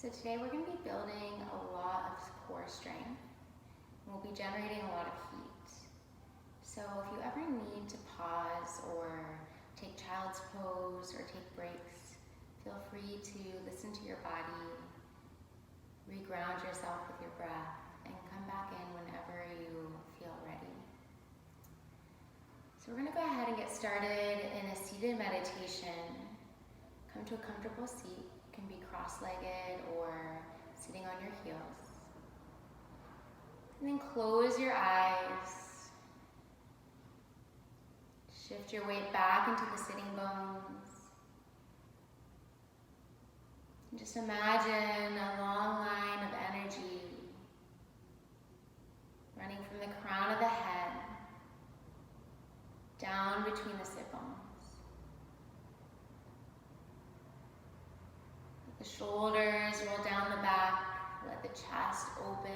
So today we're going to be building a lot of core strength. We'll be generating a lot of heat. So if you ever need to pause or take child's pose or take breaks, feel free to listen to your body, reground yourself with your breath, and come back in whenever you feel ready. So we're going to go ahead and get started in a seated meditation. Come to a comfortable seat. You can be cross-legged or sitting on your heels. And then close your eyes. Shift your weight back into the sitting bones. And just imagine a long line of energy running from the crown of the head down between the sit bones. Let the shoulders roll down the back, let the chest open.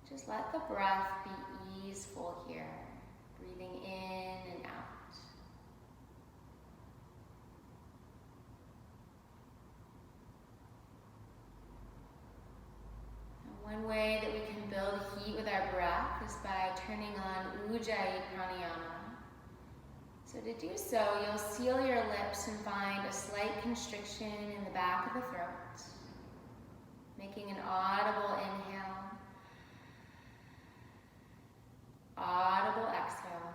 Just let the breath be easeful here, breathing in and out. And one way that we can build heat with our breath is by turning on Ujjayi pranayama. So to do so, you'll seal your lips and find a slight constriction in the back of the throat, making an audible inhale, audible exhale.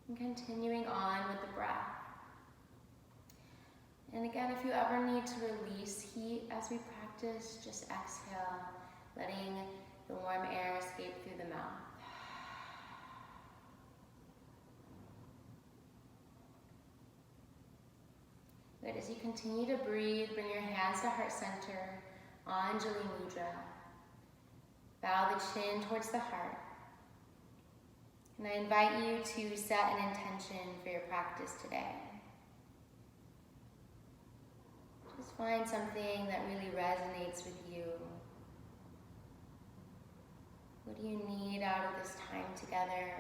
And continuing on with the breath. And again, if you ever need to release heat as we practice, just exhale, letting the warm air escape through the mouth. Good. As you continue to breathe, bring your hands to heart center, Anjali Mudra. Bow the chin towards the heart. And I invite you to set an intention for your practice today. Just find something that really resonates with you. What do you need out of this time together?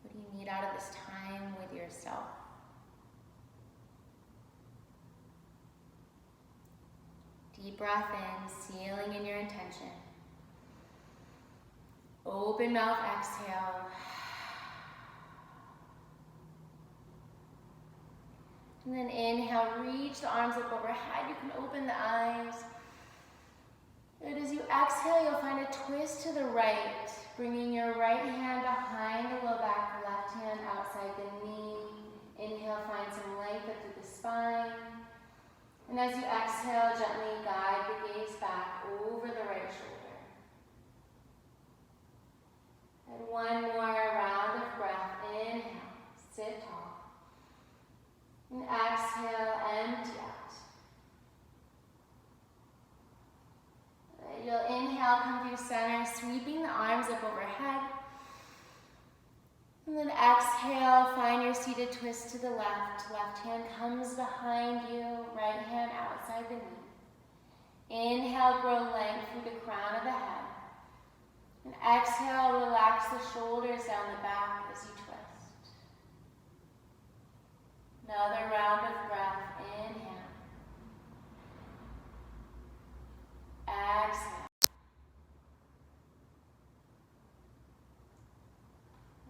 What do you need out of this time with yourself? Deep breath in, sealing in your intention. Open mouth, exhale. And then inhale, reach the arms up overhead. You can open the eyes. And as you exhale, you'll find a twist to the right, bringing your right hand behind the low back, left hand outside the knee. Inhale, find some length up through the spine. And as you exhale, gently guide the gaze back over the right shoulder. And one more round of breath. Inhale, sit tall. And exhale, empty out. You'll inhale, come through center, sweeping the arms up overhead. And then exhale, find your seated twist to the left. Left hand comes behind you, right hand outside the knee. Inhale, grow length through the crown of the head. And exhale, relax the shoulders down the back as you twist. Another round of breath. Inhale. Exhale.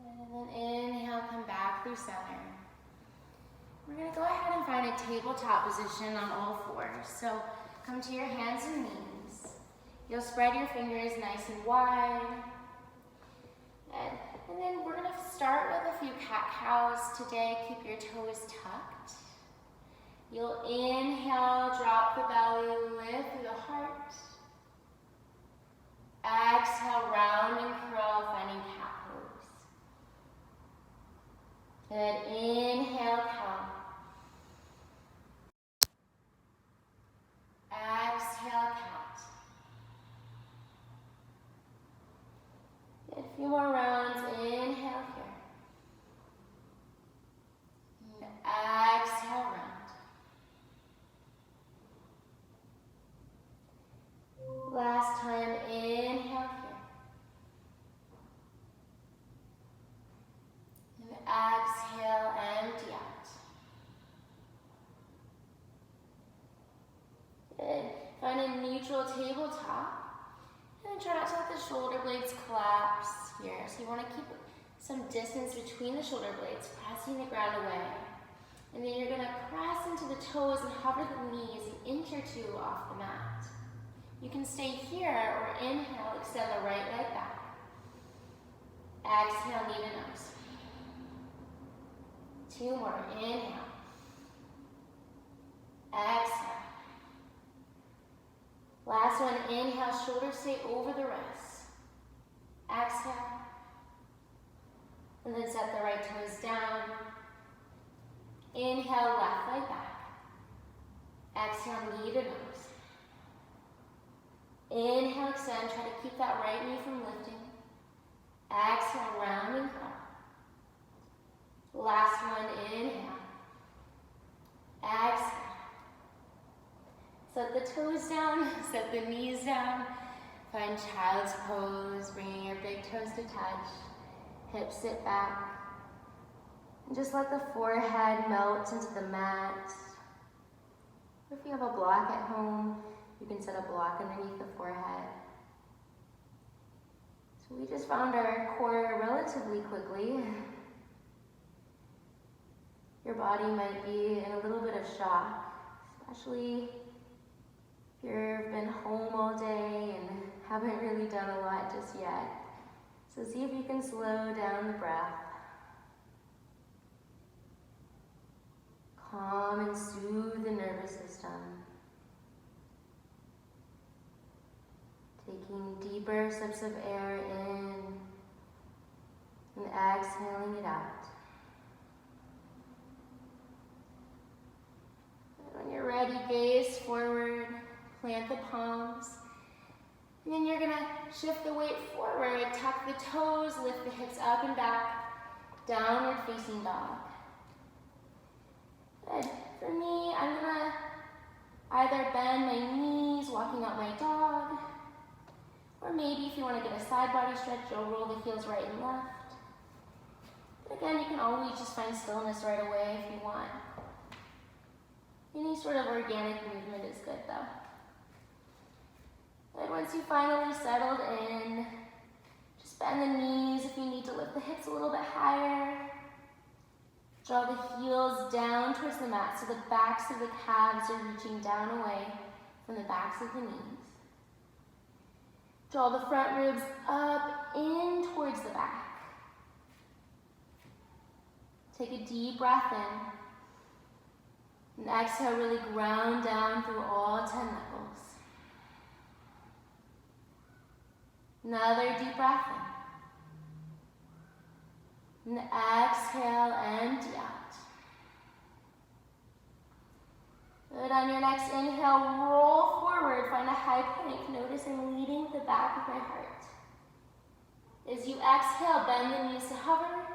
And then inhale, come back through center. We're going to go ahead and find a tabletop position on all fours. So come to your hands and knees. You'll spread your fingers nice and wide. And then we're going to start with a few cat-cows today. Keep your toes tucked. You'll inhale, drop the belly, lift through the heart. Exhale, round and curl, finding cat pose. Good. Inhale, cow. Exhale, cat. Good. A few more rounds. Inhale here. And exhale, round. Last time, inhale here. neutral tabletop. And try not to let the shoulder blades collapse here. So you want to keep some distance between the shoulder blades, pressing the ground away. And then you're going to press into the toes and hover the knees an inch or two off the mat. You can stay here or inhale, extend the right leg back. Exhale, knee to nose. 2 more, inhale. Exhale. Last one, inhale, shoulders stay over the wrists. Exhale. And then set the right toes down. Inhale, left leg back. Exhale, knee to nose. Inhale, extend, try to keep that right knee from lifting. Exhale, rounding up. Last one, inhale. Exhale. Set the toes down, set the knees down. Find child's pose, bringing your big toes to touch. Hips sit back. And just let the forehead melt into the mat. Or if you have a block at home, you can set a block underneath the forehead. So we just found our core relatively quickly. Your body might be in a little bit of shock, especially if you've been home all day and haven't really done a lot just yet. So see if you can slow down the breath. Calm and soothe the nervous system. Taking deeper sips of air in and exhaling it out. And when you're ready, gaze forward, plant the palms. And then you're gonna shift the weight forward, tuck the toes, lift the hips up and back, downward facing dog. Good. For me, I'm gonna either bend my knees, walking out my dog, or maybe if you want to get a side body stretch, you'll roll the heels right and left. But again, you can always just find stillness right away if you want. Any sort of organic movement is good though. And once you finally settled in, just bend the knees if you need to lift the hips a little bit higher. Draw the heels down towards the mat so the backs of the calves are reaching down away from the backs of the knees. Draw the front ribs up in towards the back. Take a deep breath in. And exhale, really ground down through all 10 knuckles. Another deep breath in. And exhale, empty out. Good. On your next inhale, roll forward, find a high plank. Notice I'm leading the back of my heart. As you exhale, bend the knees to hover,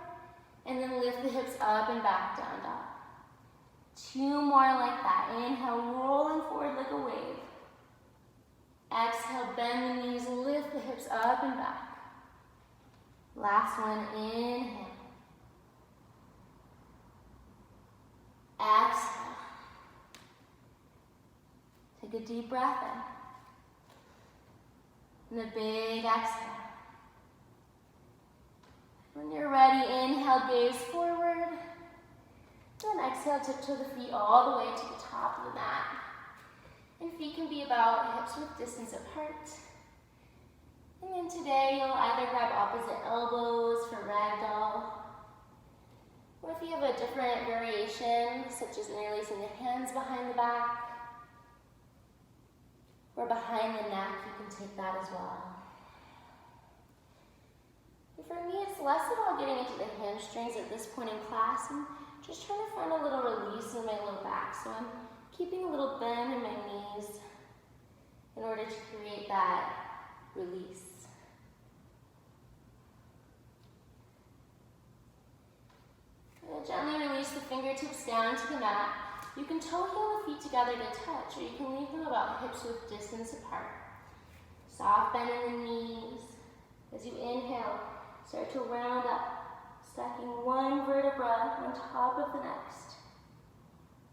and then lift the hips up and back, down, dog. 2 more like that. Inhale, rolling forward like a wave. Exhale, bend the knees, lift the hips up and back. Last one, inhale. Exhale. Take a deep breath in. And a big exhale. When you're ready, inhale, gaze forward. Then exhale, tiptoe the feet all the way to the top of the mat. And feet can be about hips width distance apart. And then today, you'll either grab opposite elbows for ragdoll, or if you have a different variation, such as interlacing the hands behind the back, or behind the neck, you can take that as well. And for me, it's less about getting into the hamstrings at this point in class and just trying to find a little release in my low back. So I'm keeping a little bend in my knees in order to create that release. And gently release the fingertips down to the mat. You can toe heel the feet together to touch, or you can leave them about hips width distance apart. Soft bend in the knees. As you inhale, start to round up, stacking one vertebra on top of the next.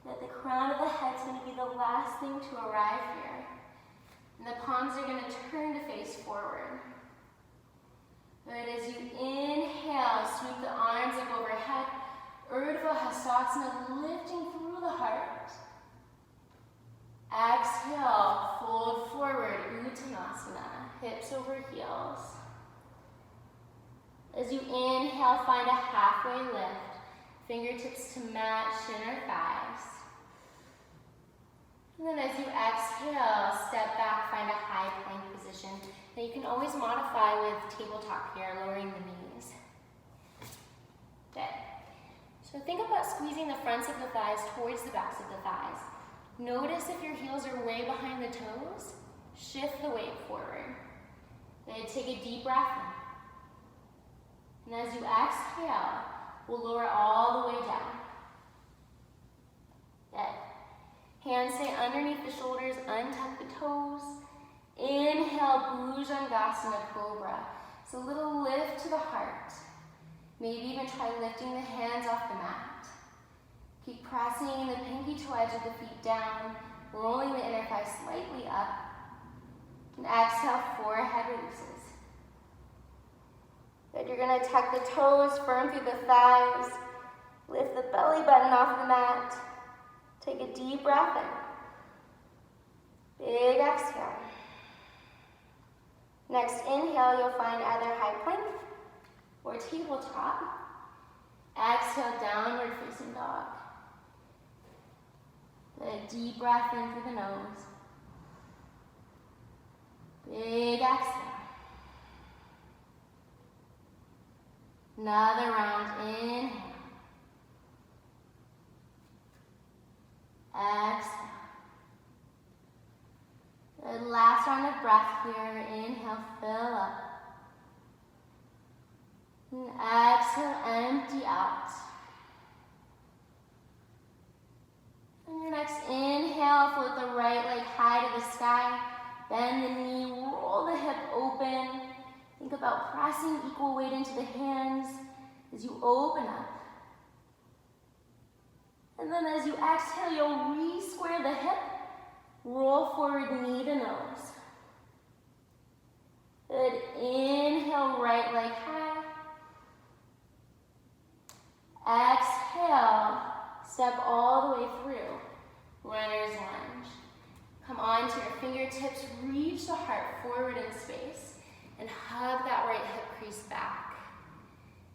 At the crown of the head is going to be the last thing to arrive here. And the palms are going to turn to face forward. Good. As you inhale, sweep the arms up overhead. Tittibhasana, lifting through the heart. Exhale, fold forward, Uttanasana, hips over heels. As you inhale, find a halfway lift. Fingertips to mat, shin or thighs. And then as you exhale, step back, find a high plank position. Now you can always modify with tabletop here, lowering the knees. Good. So think about squeezing the fronts of the thighs towards the backs of the thighs. Notice if your heels are way behind the toes, shift the weight forward. Then take a deep breath in. And as you exhale, we'll lower all the way down. Good. Hands stay underneath the shoulders, untuck the toes. Inhale, Bhujangasana Cobra. So a little lift to the heart. Maybe even try lifting the hands off the mat. Keep pressing the pinky toe edge of the feet down, rolling the inner thigh slightly up. And exhale, forehead releases. Good, you're gonna tuck the toes firm through the thighs. Lift the belly button off the mat. Take a deep breath in. Big exhale. Next inhale, you'll find either high plank or tabletop. Exhale, downward facing dog. A deep breath in through the nose. Big exhale. Another round, inhale. Exhale. Good, last round of breath here. Inhale, fill up. And exhale, empty out. On your next inhale, float the right leg high to the sky. Bend the knee, roll the hip open. Think about pressing equal weight into the hands as you open up. And then as you exhale, you'll re-square the hip. Roll forward, knee to nose. Good. Inhale, right leg high. Exhale, step all the way through. Runner's lunge. Come on to your fingertips, reach the heart forward in space, and hug that right hip crease back.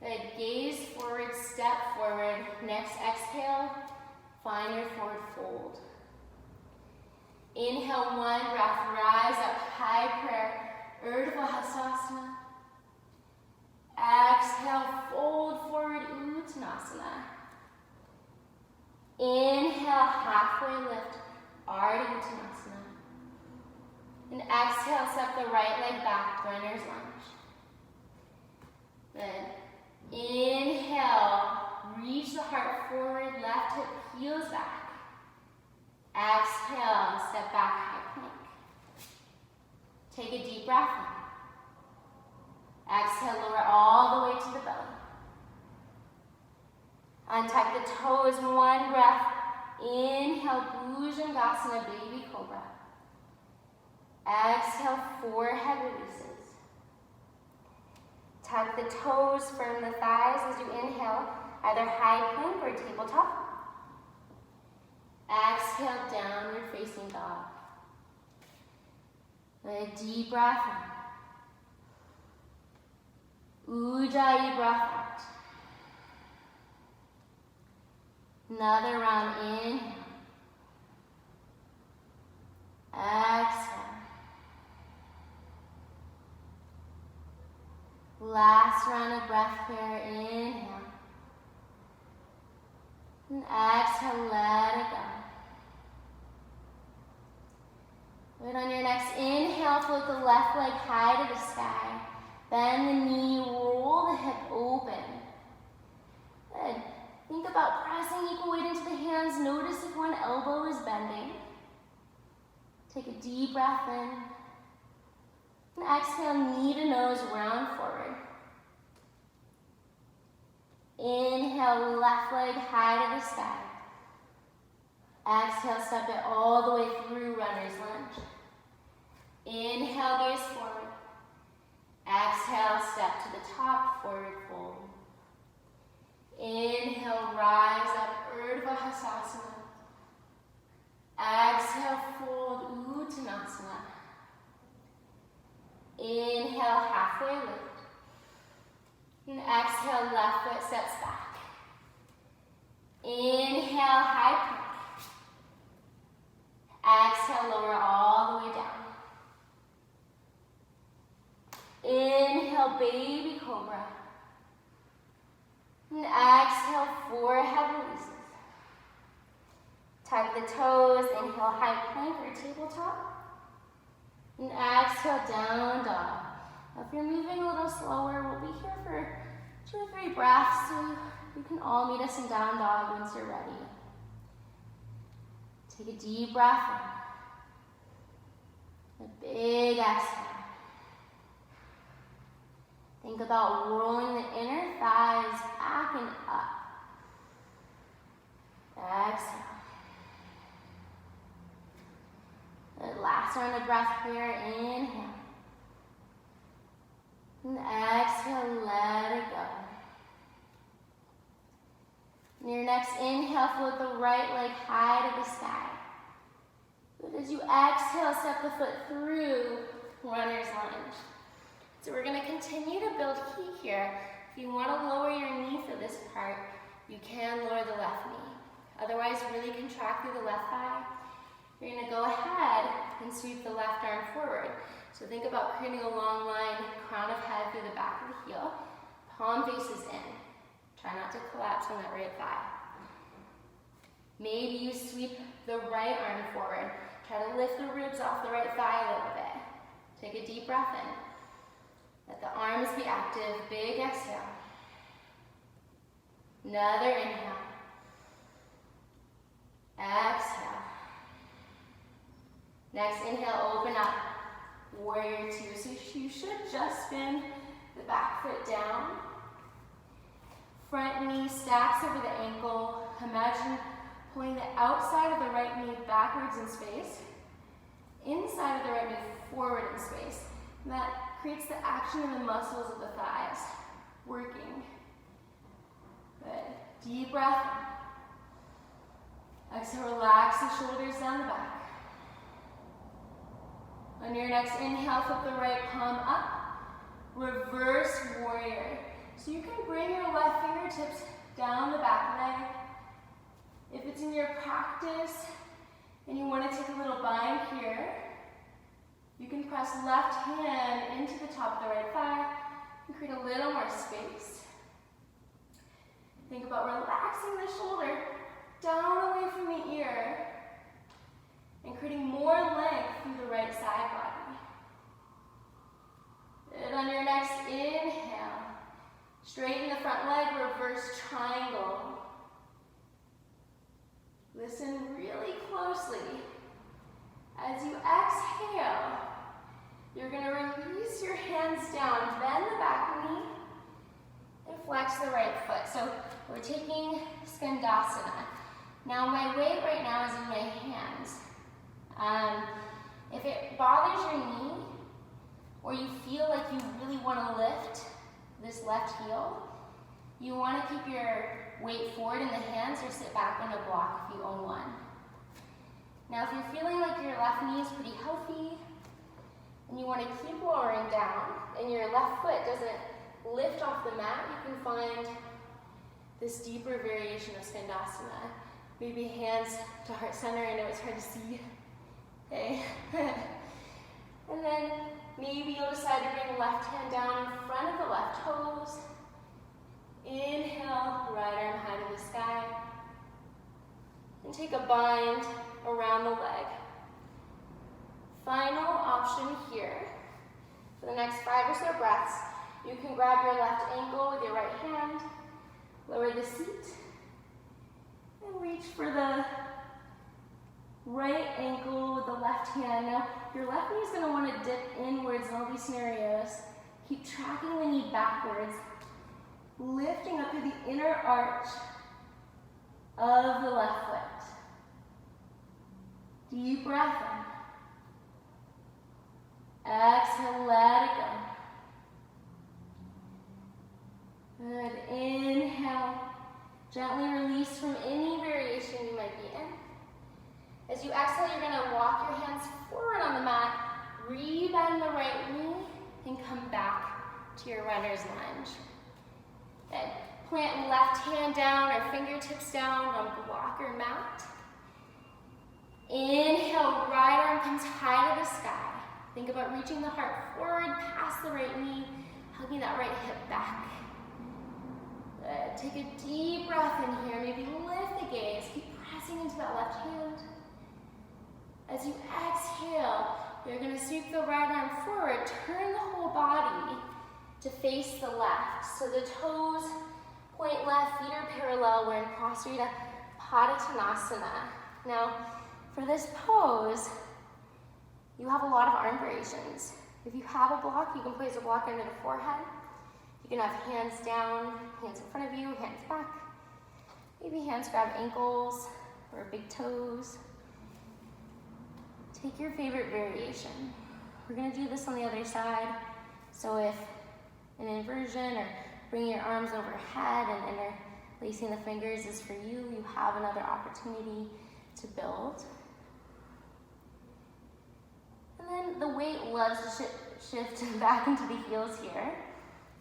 Good. Gaze forward, step forward. Next exhale, find your forward fold. Inhale, one breath, rise up, high prayer, Tittibhasana. Exhale, fold forward, Uttanasana. Inhale, halfway lift, Ardha Uttanasana. And exhale, step the right leg back, runner's lunge. Good. Inhale, reach the heart forward, left hip heels back. Exhale, step back, high plank. Take a deep breath in. Exhale, lower all the way to the belly. Untuck the toes, one breath. Inhale, Bhujangasana, baby cobra. Exhale, forehead releases. Tuck the toes, firm the thighs as you inhale, either high plank or tabletop. Exhale, downward facing dog. A deep breath in. Ujjayi breath out. Another round, inhale. Exhale. Last round of breath here, inhale. And exhale, let it go. Good, on your next inhale, float the left leg high to the sky. Bend the knee, roll the hip open. Good. Think about pressing equal weight into the hands. Notice if one elbow is bending. Take a deep breath in. And exhale, knee to nose, round forward. Inhale, left leg high to the sky. Exhale, step it all the way through runner's lunge. Inhale, gaze forward. Exhale, step to the top, forward fold. Inhale, rise up, Urdhva Hasana. Exhale, fold, Uttanasana. Inhale, halfway lift. And exhale, left foot steps back. Inhale, high plank. Exhale, lower all the way down. Inhale, baby cobra. And exhale, forehead releases. Tuck the toes, inhale, high plank or tabletop. And exhale, down dog. Now if you're moving a little slower, we'll be here for 2 or 3 breaths, so you can all meet us in down dog once you're ready. Take a deep breath in. A big exhale. Think about rolling the inner thighs back and up. Exhale. The last round of breath here, inhale. And exhale, let it go. And your next inhale, float the right leg high to the sky. But as you exhale, step the foot through runner's lunge. So we're going to continue to build heat here. If you want to lower your knee for this part, you can lower the left knee. Otherwise, really contract through the left thigh. You're going to go ahead and sweep the left arm forward. So think about creating a long line, crown of head through the back of the heel. Palm faces in. Try not to collapse on that right thigh. Maybe you sweep the right arm forward. Try to lift the ribs off the right thigh a little bit. Take a deep breath in. Let the arms be active. Big exhale. Another inhale. Exhale. Next inhale, open up. Warrior 2. So you should just spin the back foot down. Front knee stacks over the ankle. Imagine pulling the outside of the right knee backwards in space. Inside of the right knee forward in space. And that creates the action in the muscles of the thighs. Working. Good. Deep breath. Exhale, relax the shoulders down the back. On your next inhale, flip the right palm up. Reverse warrior. So you can bring your left fingertips down the back leg. If it's in your practice and you want to take a little bind here, you can press left hand into the top of the right thigh and create a little more space. Think about relaxing the shoulder down away from the ear and creating more length through the right side body. Good. On your next inhale, straighten the front leg, reverse triangle. Listen really closely. As you exhale, you're going to release your hands down, bend the back knee, and flex the right foot. So we're taking Skandasana. Now my weight right now is in my hands. If it bothers your knee, or you feel like you really want to lift this left heel, you want to keep your weight forward in the hands or sit back on a block if you own one. Now if you're feeling like your left knee is pretty healthy, and you want to keep lowering down, and your left foot doesn't lift off the mat, you can find this deeper variation of Skandasana. Maybe hands to heart center. I know it's hard to see. Okay. And then maybe you'll decide to bring the left hand down in front of the left toes. Inhale, right arm high to the sky. And take a bind around the leg. Final option here. For the next 5 or so breaths, you can grab your left ankle with your right hand, lower the seat, and reach for the right ankle with the left hand. Now, your left knee is going to want to dip inwards in all these scenarios. Keep tracking the knee backwards, lifting up through the inner arch of the left foot. Deep breath in. Exhale, let it go. Good. Inhale. Gently release from any variation you might be in. As you exhale, you're going to walk your hands forward on the mat, rebend the right knee, and come back to your runner's lunge. Good. Plant left hand down or fingertips down on block or mat. Inhale, right arm comes high to the sky. Think about reaching the heart forward past the right knee, hugging that right hip back. Good. Take a deep breath in here. Maybe lift the gaze. Keep pressing into that left hand. As you exhale, you're going to sweep the right arm forward. Turn the whole body to face the left. So the toes point left, feet are parallel. We're in Padottanasana. Now, for this pose, you have a lot of arm variations. If you have a block, you can place a block under the forehead. You can have hands down, hands in front of you, hands back. Maybe hands grab ankles or big toes. Take your favorite variation. We're gonna do this on the other side. So if an inversion or bringing your arms overhead and interlacing the fingers is for you, you have another opportunity to build. And then the weight loves to shift back into the heels here.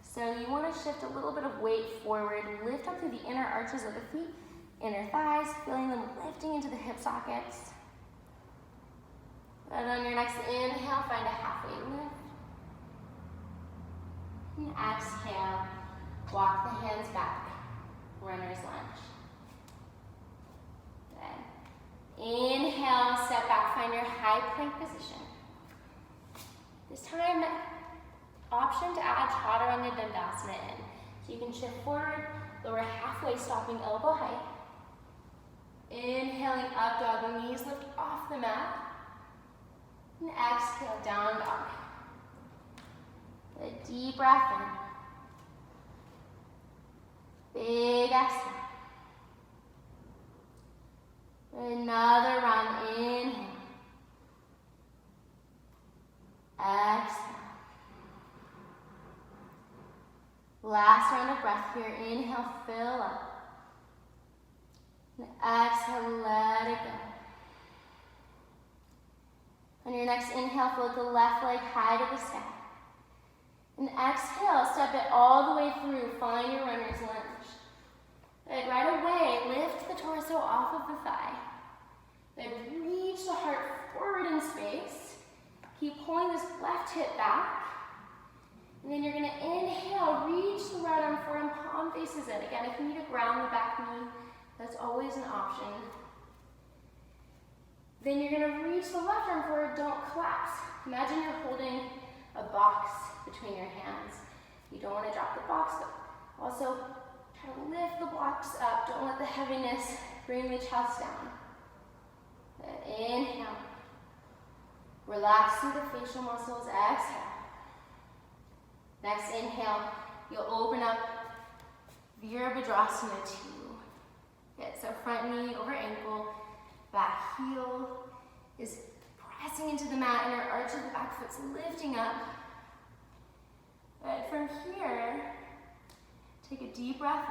So you want to shift a little bit of weight forward, lift up through the inner arches of the feet, inner thighs, feeling them lifting into the hip sockets. And on your next inhale, find a halfway lift. And exhale, walk the hands back, runner's lunge. Good. Inhale, step back, find your high plank position. This time, option to add chaturanga dandasana in. So you can shift forward, lower halfway, stopping elbow height. Inhaling up dog, knees lift off the mat. And exhale, down dog. A deep breath in. Big exhale. Another round, inhale. Exhale. Last round of breath here. Inhale, fill up. And exhale, let it go. On your next inhale, float the left leg high to the sky. And exhale, step it all the way through. Find your runner's lunge. Good. Right away, lift the torso off of the thigh. Then reach the heart forward in space. Keep pulling this left hip back. And then you're going to inhale, reach the right arm forward and palm faces in. Again, if you need to ground the back knee, that's always an option. Then you're going to reach the left arm forward, don't collapse. Imagine you're holding a box between your hands. You don't want to drop the box, but also try to lift the blocks up. Don't let the heaviness bring the chest down. Then inhale. Relax through the facial muscles, exhale. Next inhale, you'll open up Virabhadrasana 2. Good, so front knee over ankle, back heel is pressing into the mat, and our arch of the back foot's lifting up. Good, from here, take a deep breath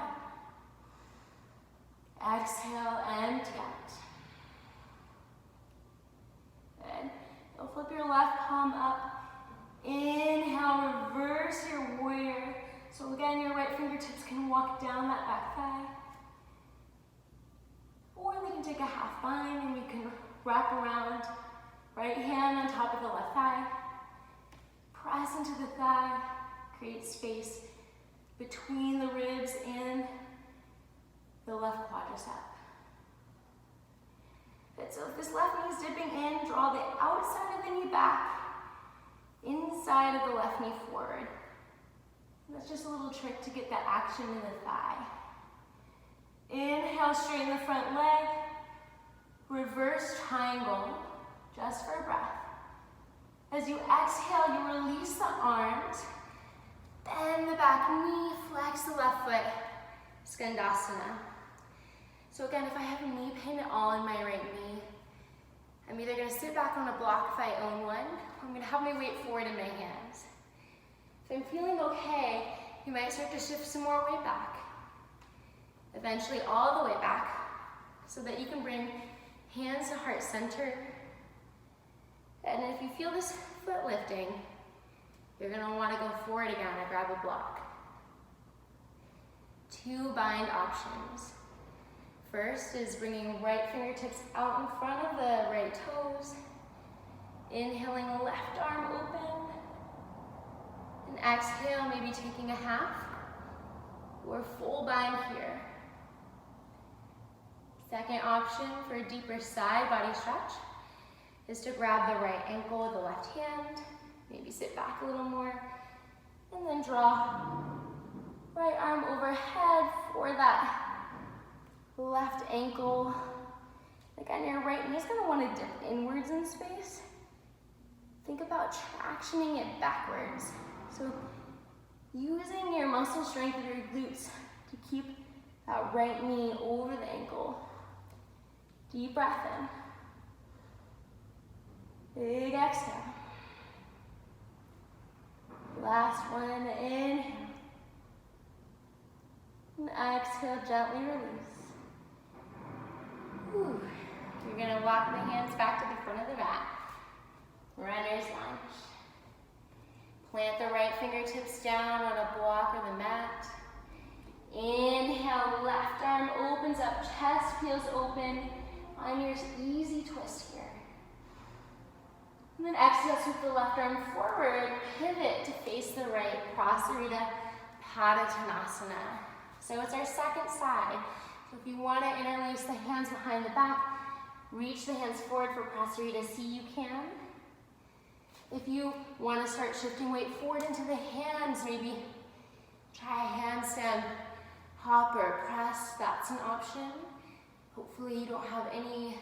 in. Exhale, empty out. Good. You'll flip your left palm up. Inhale, reverse your warrior. So again, your right fingertips can walk down that back thigh. Or they can take a half bind and you can wrap around. Right hand on top of the left thigh. Press into the thigh. Create space between the ribs and the left quadricep. Good, so if this left knee is dipping in, draw the outside of the knee back. Inside of the left knee forward. That's just a little trick to get that action in the thigh. Inhale, straighten the front leg. Reverse triangle, just for a breath. As you exhale, you release the arms. Bend the back knee, flex the left foot. Skandasana. So again, if I have knee pain at all in my right knee, I'm either gonna sit back on a block if I own one, or I'm gonna have my weight forward in my hands. If I'm feeling okay, you might start to shift some more weight back. Eventually all the way back, so that you can bring hands to heart center. And if you feel this foot lifting, you're gonna wanna go forward again and grab a block. 2 bind options. First is bringing right fingertips out in front of the right toes. Inhaling left arm open. And exhale, maybe taking a half or full bind here. Second option for a deeper side body stretch is to grab the right ankle with the left hand, maybe sit back a little more, and then draw right arm overhead for that left ankle. Again, your right knee is going to want to dip inwards in space. Think about tractioning it backwards. So using your muscle strength of your glutes to keep that right knee over the ankle. Deep breath in. Big exhale. Last one, inhale. And exhale, gently release. Whew. You're gonna walk the hands back to the front of the mat. Runner's lunge. Plant the right fingertips down on a block or the mat. Inhale, left arm opens up, chest feels open. On your easy twist here. And then exhale, sweep the left arm forward, pivot to face the right, Prasarita Padottanasana. So it's our second side. So if you want to interlace the hands behind the back, reach the hands forward for Prasarita C, you can. If you want to start shifting weight forward into the hands, maybe try a handstand, hop or press, that's an option. Hopefully you don't have any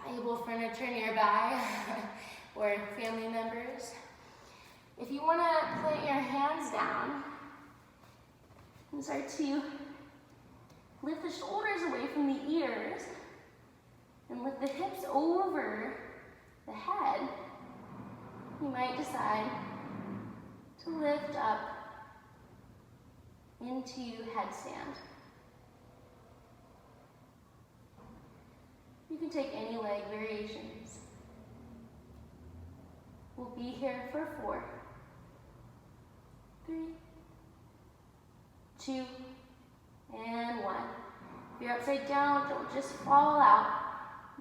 valuable furniture nearby or family members. If you want to plant your hands down and start to lift the shoulders away from the ears and lift the hips over the head, you might decide to lift up into headstand. You can take any leg variations. We'll be here for 4, 3, 2, and 1. If you're upside down, don't just fall out.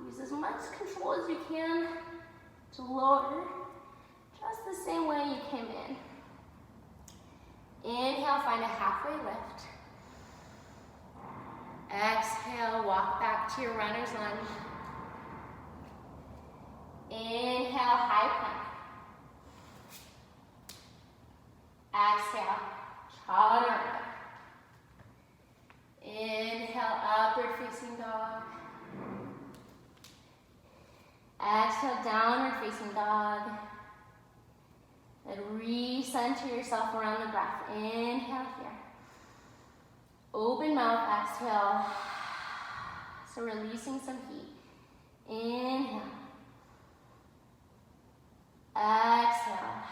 Use as much control as you can to lower just the same way you came in. Inhale, find a halfway lift. Exhale, walk back to your runner's lunge. Inhale, high plank. Exhale, chaturanga. Inhale, upward facing dog. Exhale, downward facing dog. And recenter yourself around the breath. Inhale here. Open mouth, exhale. So releasing some heat. Inhale. Exhale.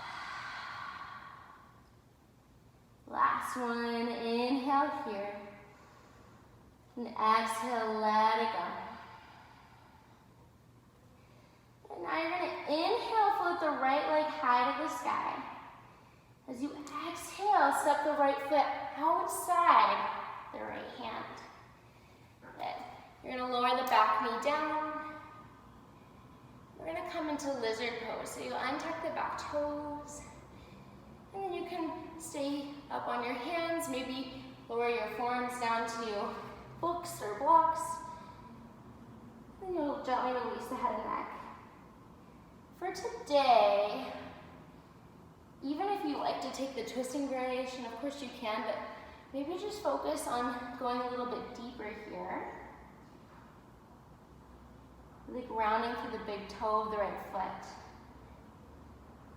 Last one, inhale here. And exhale, let it go. And now you're gonna inhale, float the right leg high to the sky. As you exhale, step the right foot outside the right hand. Good. You're gonna lower the back knee down. We're gonna come into lizard pose. So you'll untuck the back toes. And then you can stay up on your hands, maybe lower your forearms down to books or blocks. Then you'll gently release the head and neck. For today, even if you like to take the twisting variation, of course you can, but maybe just focus on going a little bit deeper here. Really grounding through the big toe of the right foot.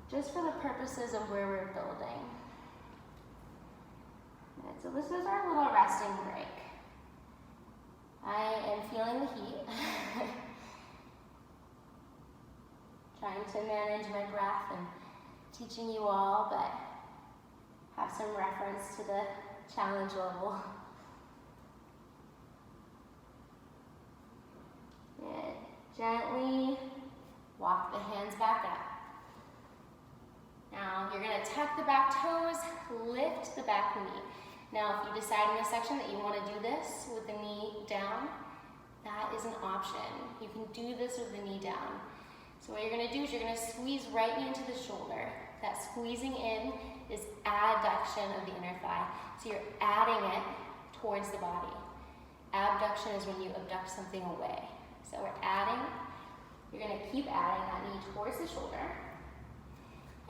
Just for the purposes of where we're building. Right, so this is our little resting break. I am feeling the heat. Trying to manage my breath and teaching you all, but have some reference to the challenge level. And gently walk the hands back up. Now you're going to tuck the back toes, lift the back knee. Now if you decide in this section that you want to do this with the knee down, that is an option. You can do this with the knee down. So what you're going to do is you're going to squeeze right knee into the shoulder. That squeezing in is adduction of the inner thigh. So you're adding it towards the body. Abduction is when you abduct something away. So we're adding. You're going to keep adding that knee towards the shoulder.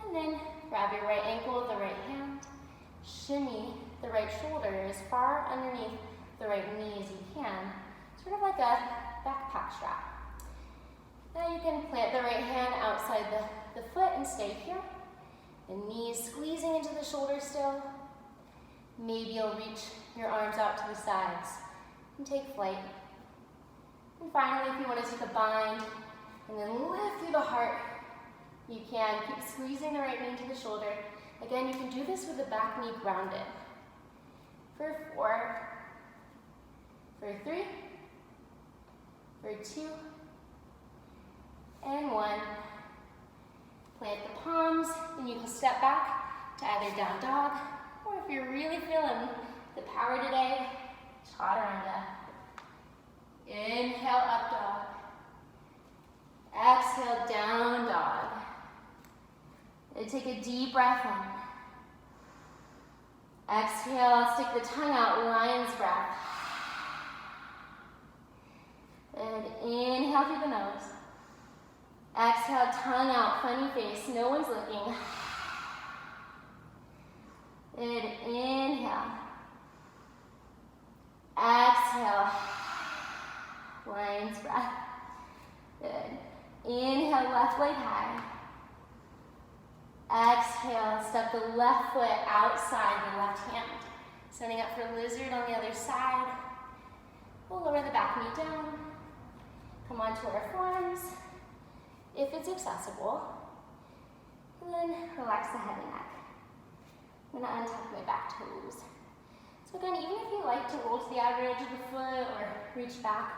And then grab your right ankle with the right hand. Shimmy the right shoulder as far underneath the right knee as you can. Sort of like a backpack strap. Now you can plant the right hand outside the foot and stay here. The knees squeezing into the shoulder still. Maybe you'll reach your arms out to the sides and take flight. And finally, if you want to take a bind and then lift through the heart, you can. Keep squeezing the right knee into the shoulder. Again, you can do this with the back knee grounded. For 4, for 3, for 2, and 1. Plant the palms, and you can step back to either down dog, or if you're really feeling the power today, chaturanga. Inhale, up dog. Exhale, down dog. And take a deep breath in. Exhale, stick the tongue out, lion's breath. And inhale through the nose. Exhale, tongue out, funny face, no one's looking. And inhale. Exhale. Lion's breath. Good. Inhale, left leg high. Exhale, step the left foot outside the left hand. Setting up for lizard on the other side. We'll lower the back knee down. Come onto our forearms, if it's accessible. And then relax the head and neck. I'm going to untuck my back toes. So again, even if you like to roll to the outer edge of the foot or reach back,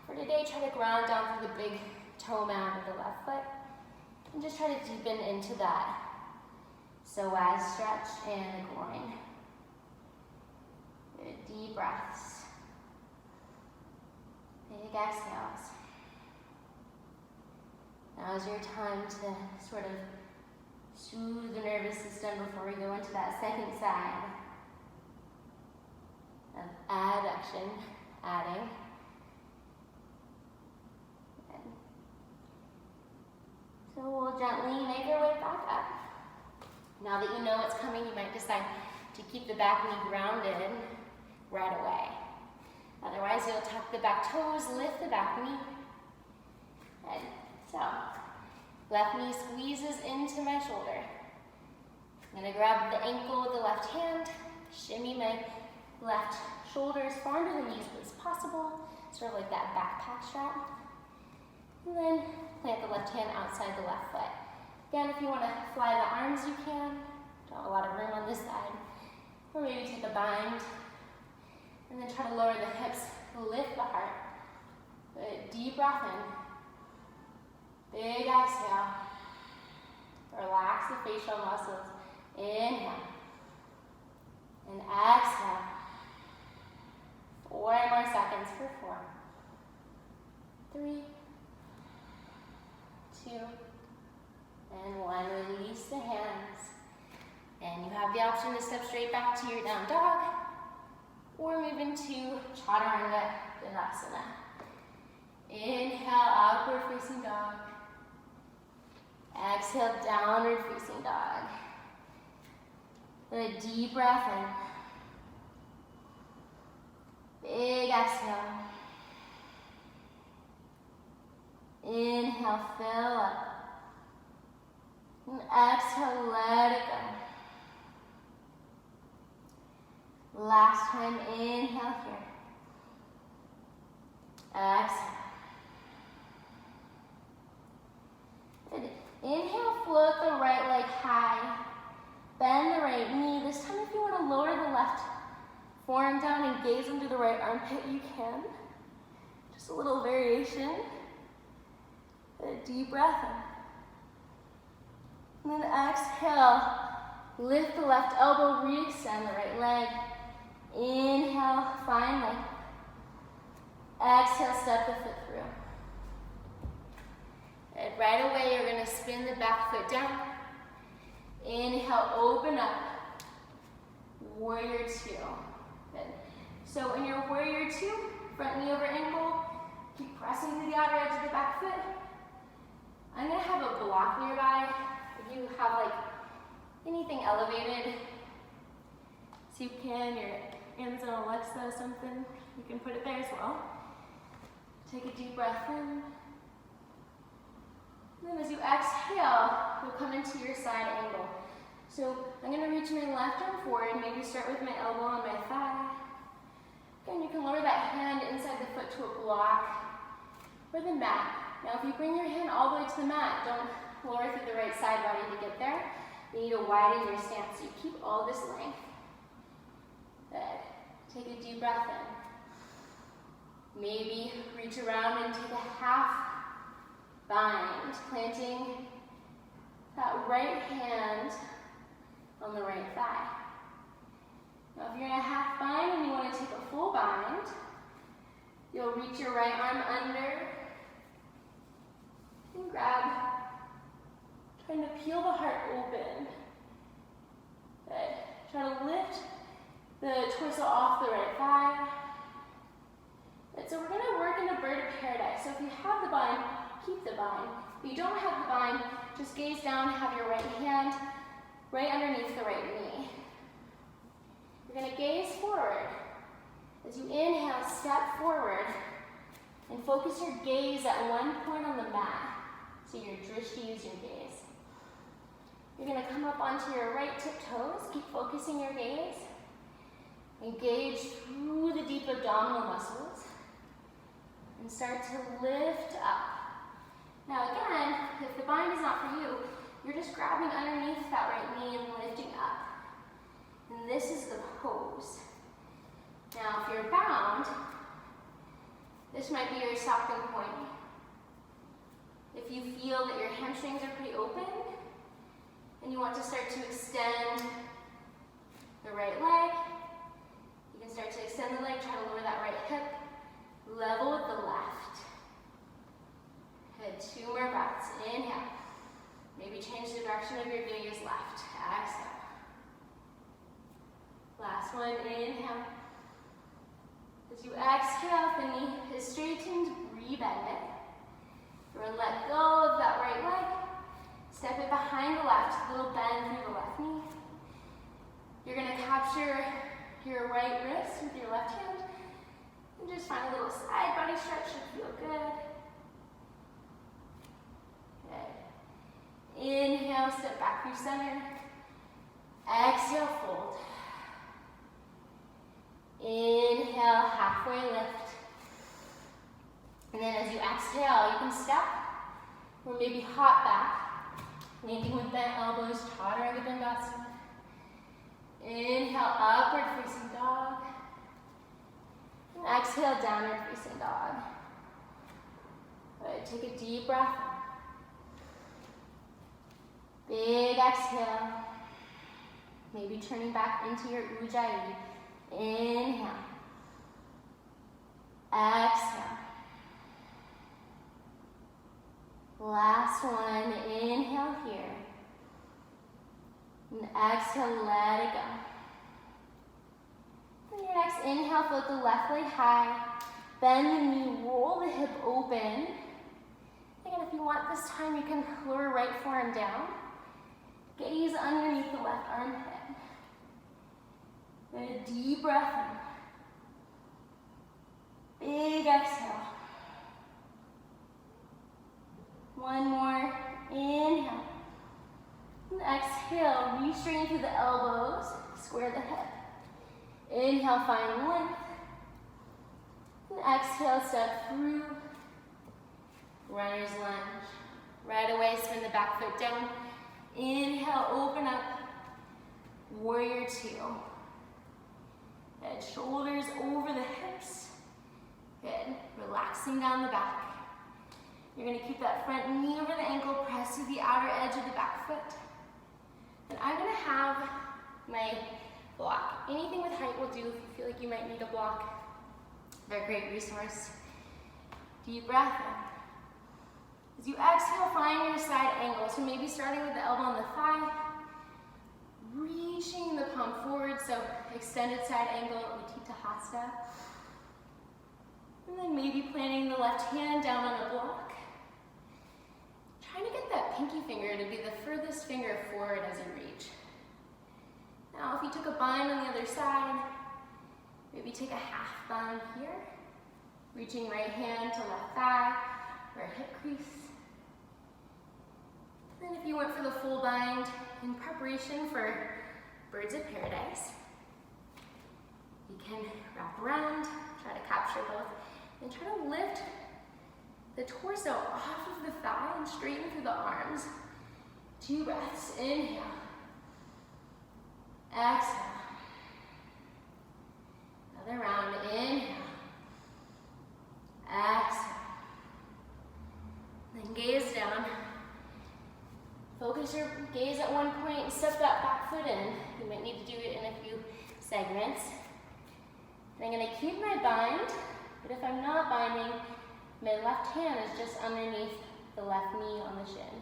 for today, try to ground down through the big toe mound of the left foot. And just try to deepen into that psoas stretch and the groin. Good, deep breaths. Big exhales. Now is your time to sort of soothe the nervous system before we go into that second side of adduction, adding. So we'll gently make our way back up. Now that you know what's coming, you might decide to keep the back knee grounded right away. Otherwise, you'll tuck the back toes, lift the back knee. And so, left knee squeezes into my shoulder. I'm going to grab the ankle with the left hand, shimmy my left shoulder as far into the knees as possible, sort of like that backpack strap. And then plant the left hand outside the left foot. Again, if you want to fly the arms, you can. Don't have a lot of room on this side. Or maybe take a bind. And then try to lower the hips, lift the heart. Good, deep breath in. Big exhale. Relax the facial muscles. Inhale. And exhale. 4 more seconds for 4, 3, 2, and 1. Release the hands. And you have the option to step straight back to your down dog or move into chaturanga Dandasana. Inhale, upward facing dog. Exhale, downward facing dog. A deep breath in. Big exhale. Inhale, fill up. And exhale, let it go. Last time, inhale here. Exhale. Good. Inhale, float the right leg high. Bend the right knee. This time if you want to lower the left forearm down and gaze into the right armpit, you can. Just a little variation. A deep breath in. And then exhale, lift the left elbow, re-extend the right leg. Inhale, find length. Exhale, step the foot through. And right away, you're going to spin the back foot down. Inhale, open up. Warrior two. Good. So in your warrior two, front knee over ankle, keep pressing to the outer edge of the back foot. I'm going to have a block nearby. If you have like anything elevated, so you can, your Amazon Alexa or something, you can put it there as well. Take a deep breath in. And then as you exhale, you'll come into your side angle. So I'm going to reach my left arm forward, maybe start with my elbow on my thigh. Again, you can lower that hand inside the foot to a block or the mat. Now if you bring your hand all the way to the mat, don't lower through the right side body to get there. You need to widen your stance so you keep all this length. Good. Take a deep breath in. Maybe reach around and take a half bind, planting that right hand on the right thigh. Now if you're in a half bind and you want to take a full bind, you'll reach your right arm under and grab, trying to peel the heart open. Good. Try to lift the torso off the right thigh. Good. So we're going to work in a bird of paradise. So if you have the bind, keep the bind. If you don't have the bind, just gaze down, have your right hand right underneath the right knee. You're going to gaze forward. As you inhale, step forward and focus your gaze at one point on the mat. So your drishti is your gaze. You're going to come up onto your right tiptoes. Keep focusing your gaze. Engage through the deep abdominal muscles. And start to lift up. Now again, if the bind is not for you, you're just grabbing underneath that right knee and lifting up. And this is the pose. Now if you're bound, this might be your stopping point. If you feel that your hamstrings are pretty open, and you want to start to extend the right leg, you can start to extend the leg, try to lower that right hip, level with the left. Good, 2 more breaths. Inhale. Maybe change the direction of your gaze left. Exhale. Last one, inhale. As you exhale, the knee is straightened, rebend it. Or let go of that right leg. Step it behind the left, little bend through the left knee. You're going to capture your right wrist with your left hand. And just find a little side body stretch, should feel good. Good. Inhale, step back through center. Exhale, fold. Inhale, halfway lift. And then as you exhale, you can step or maybe hop back. Landing with bent elbows, chaturanga dandasana. Inhale, upward facing dog. And exhale, downward facing dog. Good. Take a deep breath. Big exhale. Maybe turning back into your ujjayi. Inhale. Exhale. Last one, inhale here. And exhale, let it go. And your next inhale, float the left leg high. Bend the knee, roll the hip open. Again, if you want this time, you can lower right forearm down. Gaze underneath the left armpit. And a deep breath in. Big exhale. One more, inhale. And exhale, re-straighten through the elbows, square the hip. Inhale, find length. And exhale, step through, runner's lunge. Right away, spin the back foot down. Inhale, open up. Warrior two. Head, shoulders over the hips. Good. Relaxing down the back. You're going to keep that front knee over the ankle, press to the outer edge of the back foot. And I'm going to have my block. Anything with height will do if you feel like you might need a block. They're a great resource. Deep breath in. As you exhale, find your side angle. So maybe starting with the elbow on the thigh, reaching the palm forward, so extended side angle, tittibhasana. And then maybe planting the left hand down on a block. Trying to get that pinky finger to be the furthest finger forward as you reach. Now, if you took a bind on the other side, maybe take a half bind here. Reaching right hand to left thigh or hip crease. Then if you went for the full bind in preparation for birds of paradise, you can wrap around, try to capture both, and try to lift the torso off of the thigh and straighten through the arms. 2 breaths, inhale. Exhale. Another round, inhale. Exhale. Then gaze down. Focus your gaze at one point and step that back foot in. You might need to do it in a few segments. And I'm going to keep my bind, but if I'm not binding, my left hand is just underneath the left knee on the shin.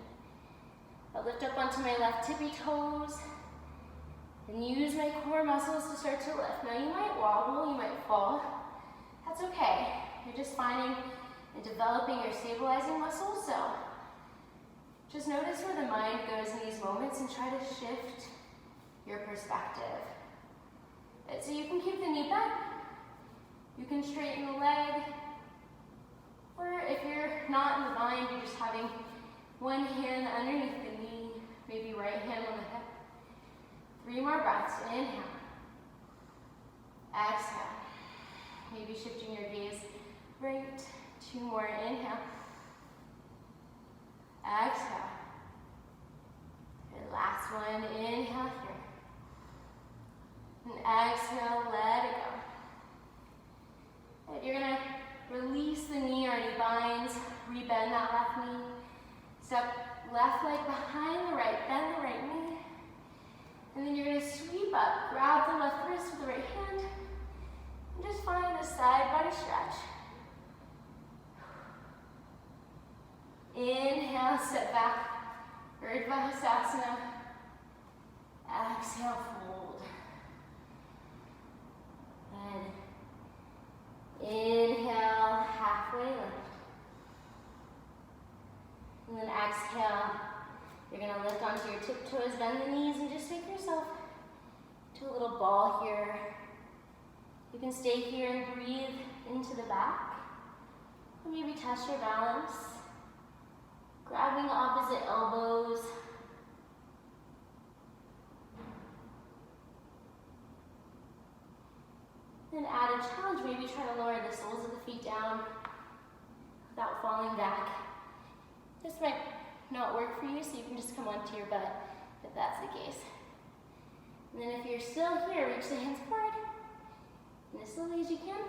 I'll lift up onto my left tippy toes and use my core muscles to start to lift. Now you might wobble, you might fall. That's okay. You're just finding and developing your stabilizing muscles, so just notice where the mind goes in these moments and try to shift your perspective. So you can keep the knee bent, you can straighten the leg, or if you're not in the bind, you're just having one hand underneath the knee, maybe right hand on the hip. 3 more breaths, inhale. Exhale. Maybe shifting your gaze right. 2 more, inhale. Exhale. Good, last one, inhale here. And exhale, let it go. Good. You're gonna release the knee, already binds, rebend that left knee. Step left leg behind the right, bend the right knee. And then you're gonna sweep up, grab the left wrist with the right hand, and just find a side body stretch. Inhale, step back, tittibhasana. Exhale, fold. Good. Inhale, halfway lift. And then exhale, you're gonna lift onto your tiptoes, bend the knees, and just take yourself to a little ball here. You can stay here and breathe into the back. Or maybe test your balance. Grabbing the opposite elbows. Then add a challenge, maybe try to lower the soles of the feet down without falling back. This might not work for you, so you can just come onto your butt if that's the case. And then if you're still here, reach the hands forward. And as slowly as you can,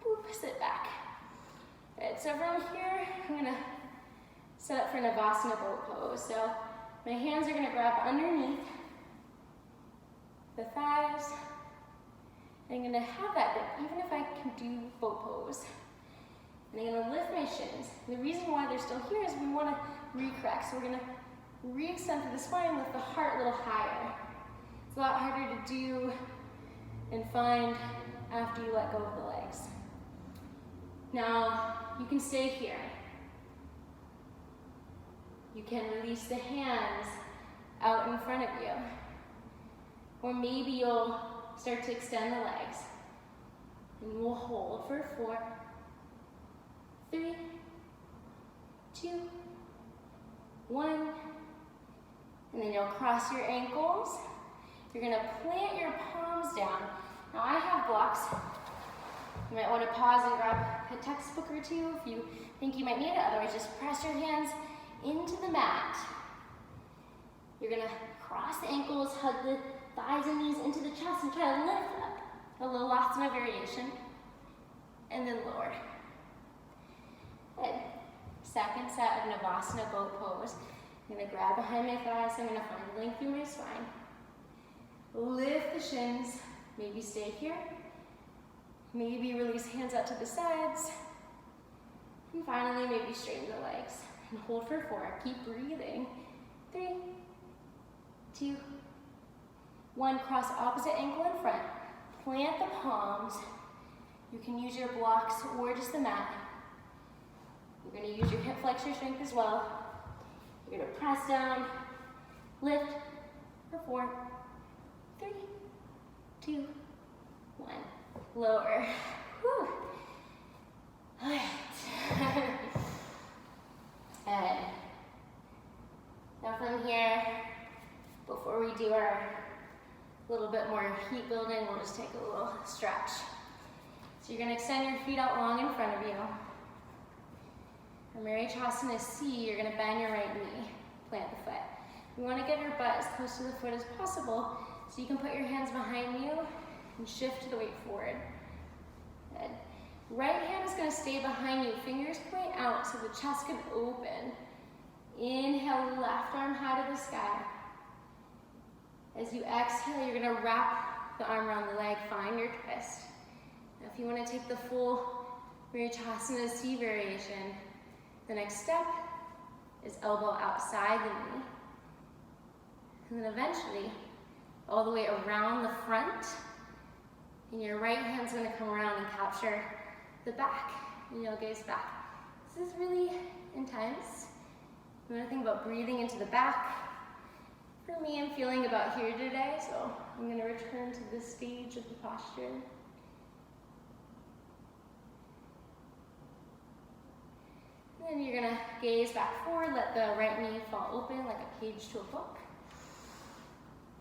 boop, sit back. All right, so from here, I'm gonna set up for Navasana boat pose. So my hands are gonna grab underneath the thighs. I'm gonna have that grip, even if I can do boat pose. And I'm gonna lift my shins. And the reason why they're still here is we wanna re-crack. So we're gonna re-extend through the spine, lift the heart a little higher. It's a lot harder to do and find after you let go of the legs. Now, you can stay here. You can release the hands out in front of you. Or maybe you'll start to extend the legs. And we'll hold for 4, 3, 2, 1. And then you'll cross your ankles. You're gonna plant your palms down. Now I have blocks. You might want to pause and grab a textbook or two if you think you might need it. Otherwise, just press your hands into the mat. You're gonna cross the ankles, hug the thighs and knees into the chest and try to lift up. A Lolasana variation. And then lower. Good. Second set of Navasana boat pose. I'm gonna grab behind my thighs. I'm gonna find length through my spine. Lift the shins. Maybe stay here. Maybe release hands out to the sides. And finally, maybe straighten the legs. And hold for 4. Keep breathing. 3, 2, 1. Cross opposite ankle in front. Plant the palms. You can use your blocks or just the mat. You're going to use your hip flexor strength as well. You're going to press down, lift for 4, 3, 2, 1. Lower. Whew. All right. And now from here, before we do our little bit more heat building, we'll just take a little stretch. So you're going to extend your feet out long in front of you. For Marichyasana C, you're going to bend your right knee, plant the foot. You want to get your butt as close to the foot as possible so you can put your hands behind you and shift the weight forward. Good. Right hand is going to stay behind you. Fingers point out so the chest can open. Inhale, left arm high to the sky. As you exhale, you're going to wrap the arm around the leg, find your twist. Now, if you want to take the full Marichyasana C variation, the next step is elbow outside the knee. And then eventually, all the way around the front, and your right hand's going to come around and capture the back, and you'll gaze back. This is really intense. You want to think about breathing into the back. For me, I'm feeling about here today, so I'm going to return to this stage of the posture. And then you're going to gaze back forward, let the right knee fall open like a page to a book.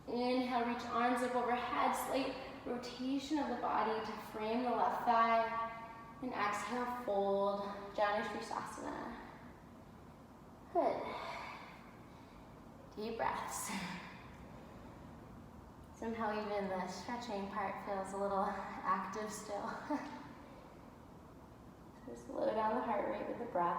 Inhale, reach arms up overhead, slight rotation of the body to frame the left thigh. And exhale, fold, Janushree-sasana. Good. Deep breaths. Somehow even the stretching part feels a little active still. So slow down the heart rate with the breath.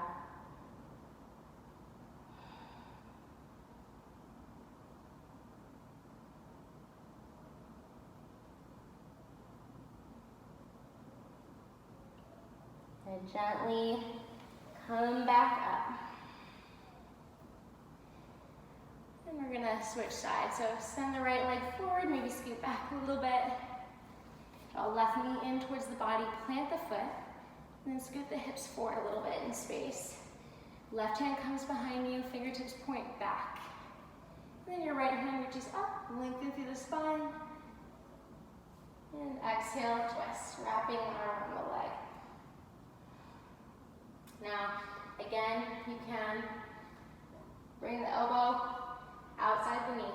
And gently come back up. And we're gonna switch sides. So send the right leg forward, maybe scoot back a little bit. Draw left knee in towards the body, plant the foot, and then scoot the hips forward a little bit in space. Left hand comes behind you, fingertips point back. And then your right hand reaches up, lengthen through the spine. And exhale, twist, wrapping the arm around the leg. Now, again, you can bring the elbow outside the knee.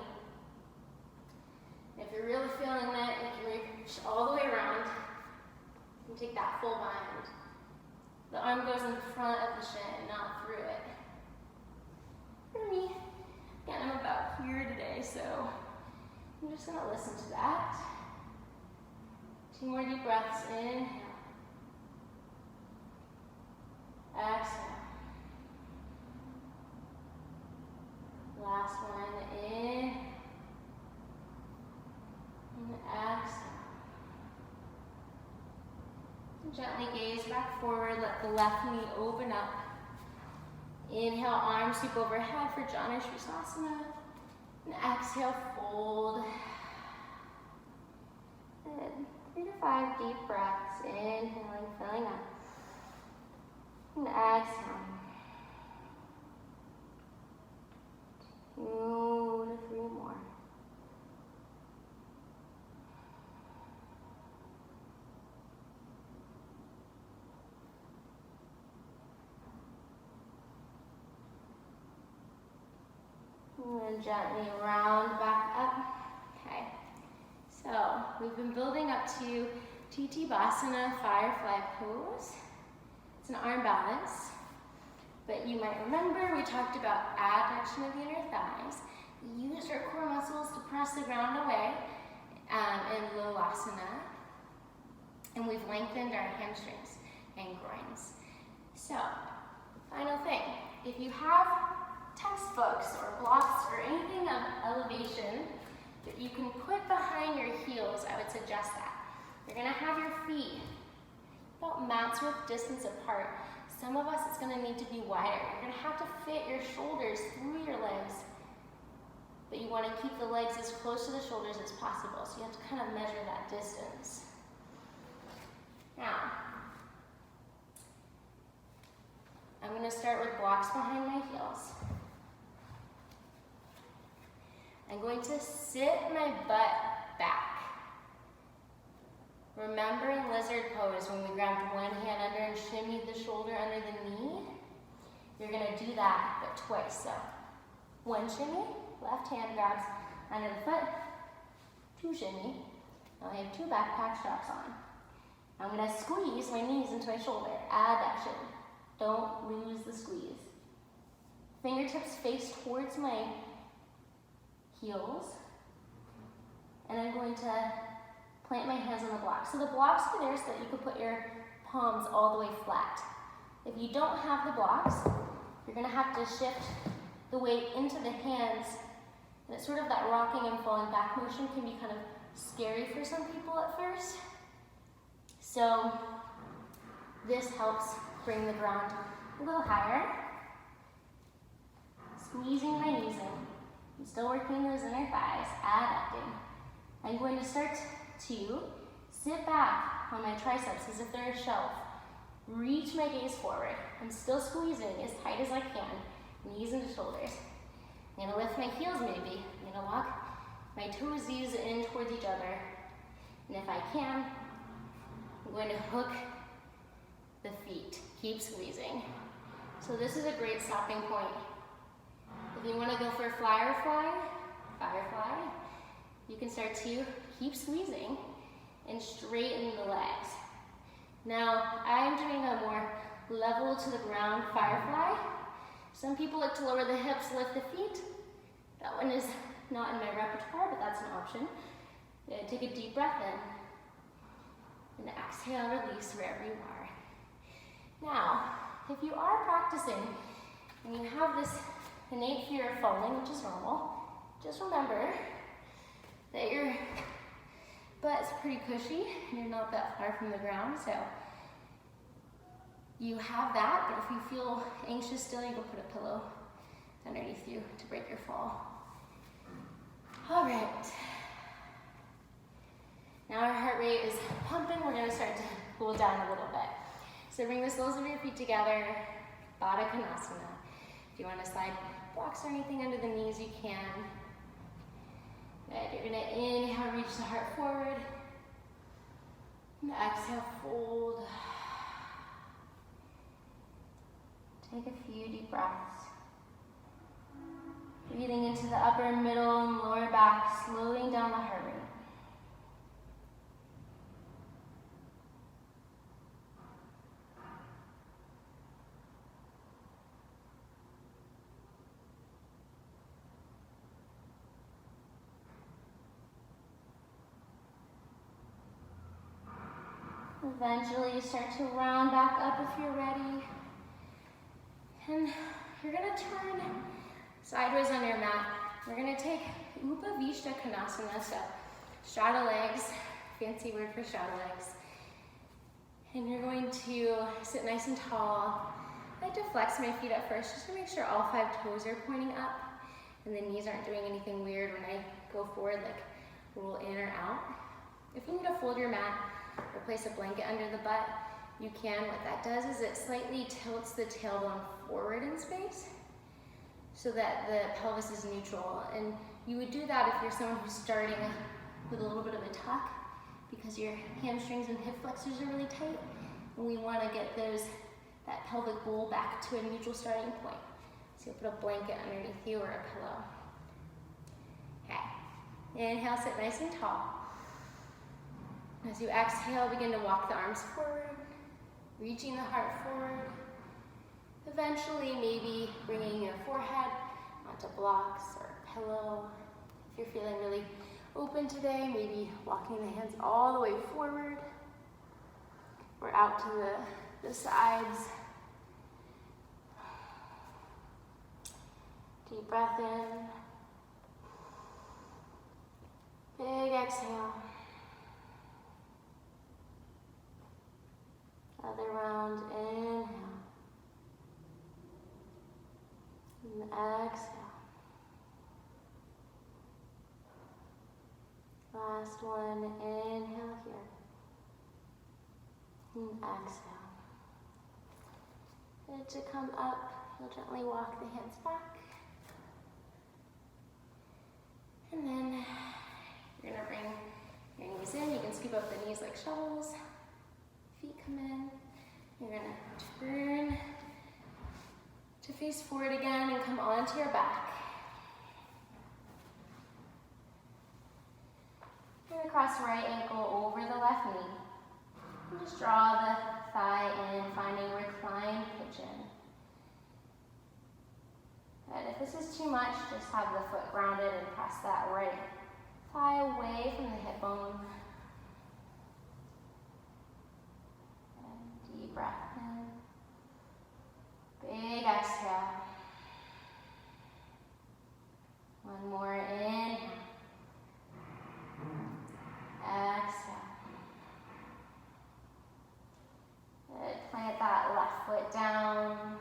If you're really feeling that, you can reach all the way around and take that full bind. The arm goes in front of the shin, not through it. For me, again, I'm about here today, so I'm just going to listen to that. 2 more deep breaths. Inhale. Exhale. Last one, in. And exhale. Gently gaze back forward, let the left knee open up. Inhale, arms sweep overhead for Janushree-sasana. And exhale, fold. Good. 3 to 5 deep breaths. Inhaling, filling up. And exhale. 2 to 3 more. And then gently round back up. Okay. So we've been building up to tittibhasana FireFly pose. It's an arm balance. But you might remember we talked about adduction of the inner thighs. We used our core muscles to press the ground away in Lolasana. And we've lengthened our hamstrings and groins. So, final thing, if you have textbooks or blocks or anything of elevation that you can put behind your heels, I would suggest that. You're gonna have your feet about mat's width distance apart. Some of us, it's gonna need to be wider. You're gonna have to fit your shoulders through your legs, but you wanna keep the legs as close to the shoulders as possible, so you have to kind of measure that distance. Now, I'm gonna start with blocks behind my heels. I'm going to sit my butt back. Remember in lizard pose when we grabbed one hand under and shimmied the shoulder under the knee? You're gonna do that, but twice. So, one shimmy, left hand grabs under the foot, two shimmy. Now I have two backpack straps on. I'm gonna squeeze my knees into my shoulder, adduction. Don't lose the squeeze. Fingertips face towards my heels. And I'm going to plant my hands on the blocks. So the blocks are there so that you can put your palms all the way flat. If you don't have the blocks, you're gonna have to shift the weight into the hands. And it's sort of that rocking and falling back motion can be kind of scary for some people at first. So this helps bring the ground a little higher. Squeezing my knees in. I'm still working those inner thighs, adducting. I'm going to start to sit back on my triceps as if they're a shelf. Reach my gaze forward. I'm still squeezing as tight as I can, knees into shoulders. I'm gonna lift my heels maybe. I'm gonna walk my toesies in towards each other. And if I can, I'm going to hook the feet. Keep squeezing. So this is a great stopping point. If you want to go for FireFly, you can start to keep squeezing and straighten the legs. Now, I'm doing a more level to the ground FireFly. Some people like to lower the hips, lift the feet. That one is not in my repertoire, but that's an option. Take a deep breath in. And exhale, release wherever you are. Now, if you are practicing and you have this innate fear of falling, which is normal, just remember that your butt's pretty cushy and you're not that far from the ground, so you have that, but if you feel anxious still, you can put a pillow underneath you to break your fall. All right. Now our heart rate is pumping, we're gonna start to cool down a little bit. So bring the soles of your feet together, Baddha Konasana. If you want to slide blocks or anything under the knees, you can. Good. You're going to inhale, reach the heart forward. And exhale, fold. Take a few deep breaths. Breathing into the upper, middle, and lower back, slowing down the heart rate. Eventually, you start to round back up if you're ready. And you're gonna turn sideways on your mat. We're gonna take Upavishta Konasana, so straddle legs, fancy word for straddle legs. And you're going to sit nice and tall. I like to flex my feet at first just to make sure all 5 toes are pointing up and the knees aren't doing anything weird when I go forward, like roll in or out. If you need to fold your mat or place a blanket under the butt, you can. What that does is it slightly tilts the tailbone forward in space so that the pelvis is neutral. And you would do that if you're someone who's starting with a little bit of a tuck because your hamstrings and hip flexors are really tight. And we want to get that pelvic bowl back to a neutral starting point. So you'll put a blanket underneath you or a pillow. Okay. Inhale, sit nice and tall. As you exhale, begin to walk the arms forward, reaching the heart forward. Eventually, maybe bringing your forehead onto blocks or a pillow. If you're feeling really open today, maybe walking the hands all the way forward or out to the sides. Deep breath in. Big exhale. Other round, inhale. And exhale. Last one, inhale here. And exhale. And to come up, you'll gently walk the hands back. And then you're gonna bring your knees in. You can scoop up the knees like shovels. Feet come in. You're gonna turn to face forward again and come onto your back. You're gonna cross right ankle over the left knee. And just draw the thigh in, finding reclined pigeon. And if this is too much, just have the foot grounded and press that right thigh away from the hip bone. And deep breath in. Big exhale. One more inhale. Exhale. Good. Plant that left foot down.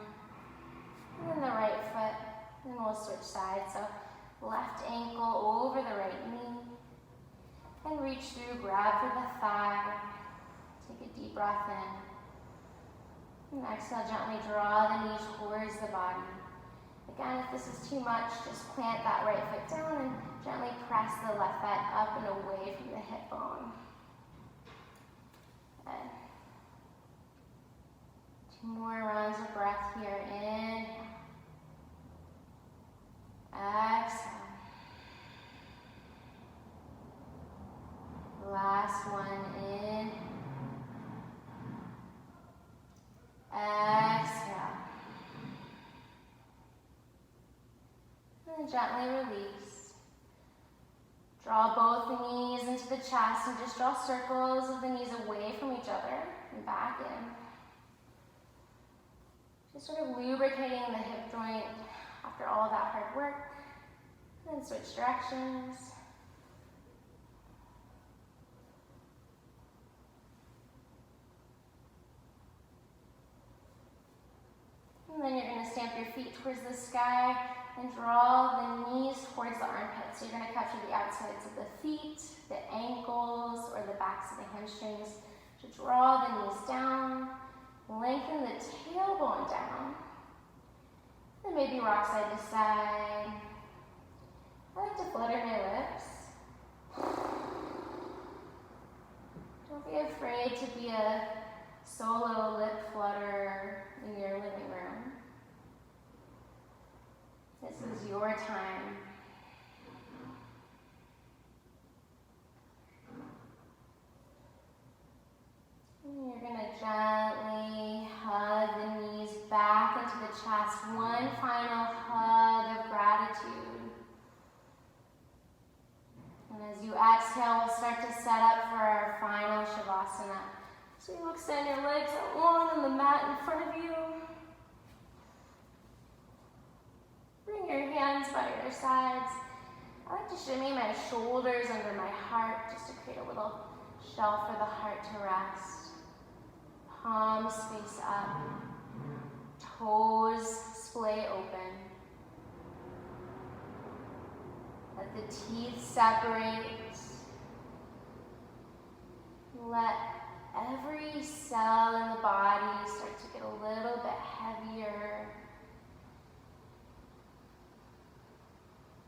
And then the right foot. And we'll switch sides. So left ankle over the right knee. And reach through, grab for the thigh. Take a deep breath in. And exhale, gently draw the knee towards the body. Again, if this is too much, just plant that right foot down and gently press the left thigh up and away from the hip bone. Good. 2 more rounds of breath here. Inhale. Exhale. Last one. Inhale. Exhale. And gently release. Draw both the knees into the chest and just draw circles of the knees away from each other and back in. Just sort of lubricating the hip joint after all that hard work. And then switch directions. And then you're going to stamp your feet towards the sky and draw the knees towards the armpits. So you're going to capture the outsides of the feet, the ankles, or the backs of the hamstrings. To draw the knees down, lengthen the tailbone down, and maybe rock side to side. I like to flutter my lips. Don't be afraid to be a solo lip flutter in your living room. This is your time. And you're going to gently hug the knees back into the chest. One final hug of gratitude. And as you exhale, we'll start to set up for our final Shavasana. So you extend your legs out long on the mat in front of you. Bring your hands by your sides. I like to shimmy my shoulders under my heart just to create a little shelf for the heart to rest. Palms face up. Toes splay open. Let the teeth separate. Let every cell in the body start to get a little bit heavier.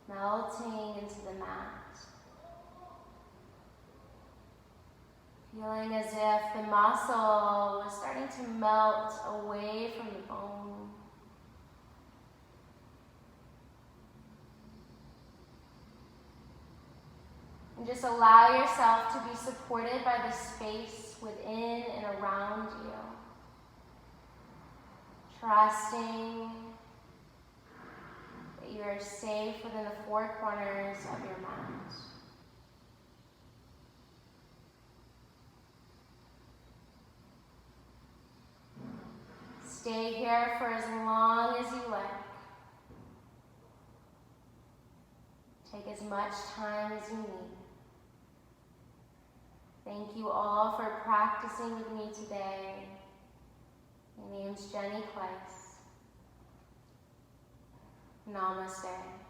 Melting into the mat. Feeling as if the muscle was starting to melt away from the bone. And just allow yourself to be supported by the space within and around you. trusting that you are safe within the four corners of your mat. Stay here for as long as you like. Take as much time as you need. Thank you all for practicing with me today. My name's Jenny Kleiss. Namaste.